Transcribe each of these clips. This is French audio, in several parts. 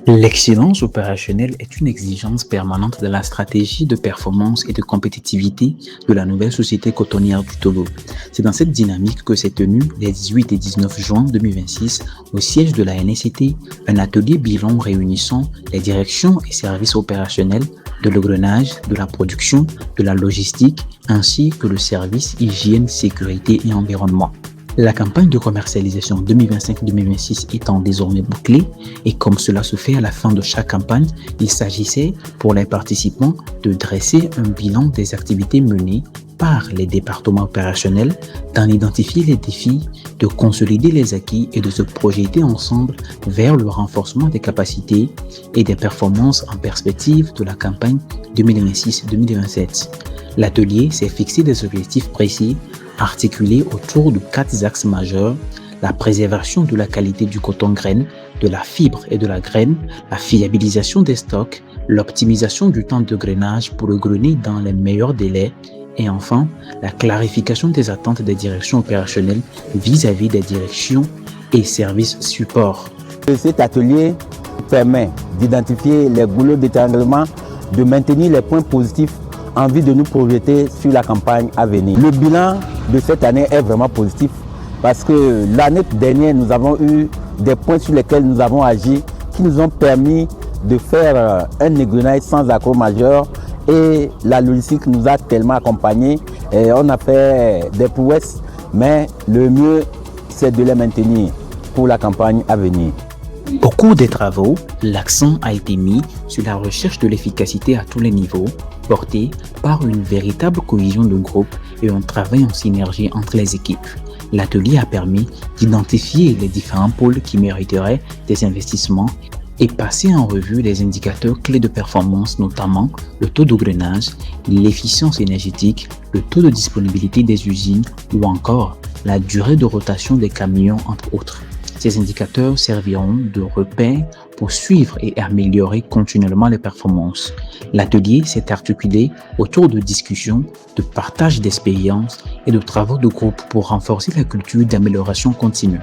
L'excellence opérationnelle est une exigence permanente de la stratégie de performance et de compétitivité de la nouvelle société cotonnière du Togo. C'est dans cette dynamique que s'est tenu les 18 et 19 juin 2026 au siège de la NSCT un atelier bilan réunissant les directions et services opérationnels de l'engrenage, de la production, de la logistique ainsi que le service hygiène, sécurité et environnement. La campagne de commercialisation 2025-2026 étant désormais bouclée et comme cela se fait à la fin de chaque campagne, il s'agissait pour les participants de dresser un bilan des activités menées par les départements opérationnels, d'en identifier les défis, de consolider les acquis et de se projeter ensemble vers le renforcement des capacités et des performances en perspective de la campagne 2026-2027. L'atelier s'est fixé des objectifs précis articulés autour de 4 axes majeurs: la préservation de la qualité du coton-graine, de la fibre et de la graine, la fiabilisation des stocks, l'optimisation du temps de grainage pour le grainer dans les meilleurs délais et enfin la clarification des attentes des directions opérationnelles vis-à-vis des directions et services support. Cet atelier permet d'identifier les goulots d'étranglement, de maintenir les points positifs en vue de nous projeter sur la campagne à venir. Le bilan de cette année est vraiment positif parce que l'année dernière, nous avons eu des points sur lesquels nous avons agi qui nous ont permis de faire un égrenage sans accroc majeur et la logistique nous a tellement accompagnés. Et on a fait des prouesses, mais le mieux, c'est de les maintenir pour la campagne à venir. Au cours des travaux, l'accent a été mis sur la recherche de l'efficacité à tous les niveaux, portée par une véritable cohésion de groupe et un travail en synergie entre les équipes. L'atelier a permis d'identifier les différents pôles qui mériteraient des investissements et passer en revue les indicateurs clés de performance, notamment le taux de grainage, l'efficience énergétique, le taux de disponibilité des usines ou encore la durée de rotation des camions, entre autres. Ces indicateurs serviront de repères pour suivre et améliorer continuellement les performances. L'atelier s'est articulé autour de discussions, de partage d'expériences et de travaux de groupe pour renforcer la culture d'amélioration continue.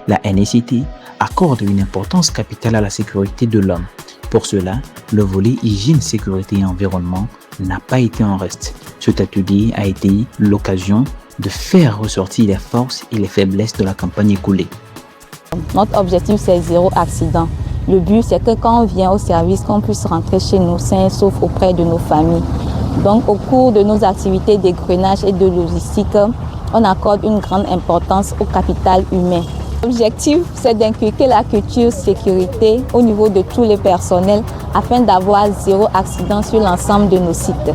La NSCT accorde une importance capitale à la sécurité de l'homme. Pour cela, le volet hygiène, sécurité et environnement n'a pas été en reste. Cet atelier a été l'occasion de faire ressortir les forces et les faiblesses de la campagne écoulée. Notre objectif, c'est 0 accident. Le but, c'est que quand on vient au service, qu'on puisse rentrer chez nous sains, sauf auprès de nos familles. Donc, au cours de nos activités d'égrenage et de logistique, on accorde une grande importance au capital humain. L'objectif, c'est d'inculquer la culture sécurité au niveau de tous les personnels afin d'avoir 0 accident sur l'ensemble de nos sites.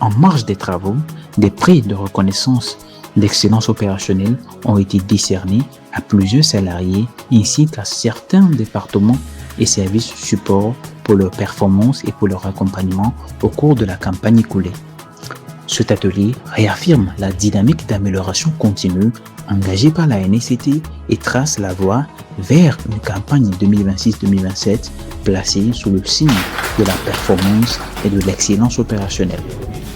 En marge des travaux, des prix de reconnaissance d'excellence opérationnelle ont été décernés à plusieurs salariés ainsi qu'à certains départements et services support pour leur performance et pour leur accompagnement au cours de la campagne écoulée. Cet atelier réaffirme la dynamique d'amélioration continue engagée par la NSCT et trace la voie vers une campagne 2026-2027 placée sous le signe de la performance et de l'excellence opérationnelle.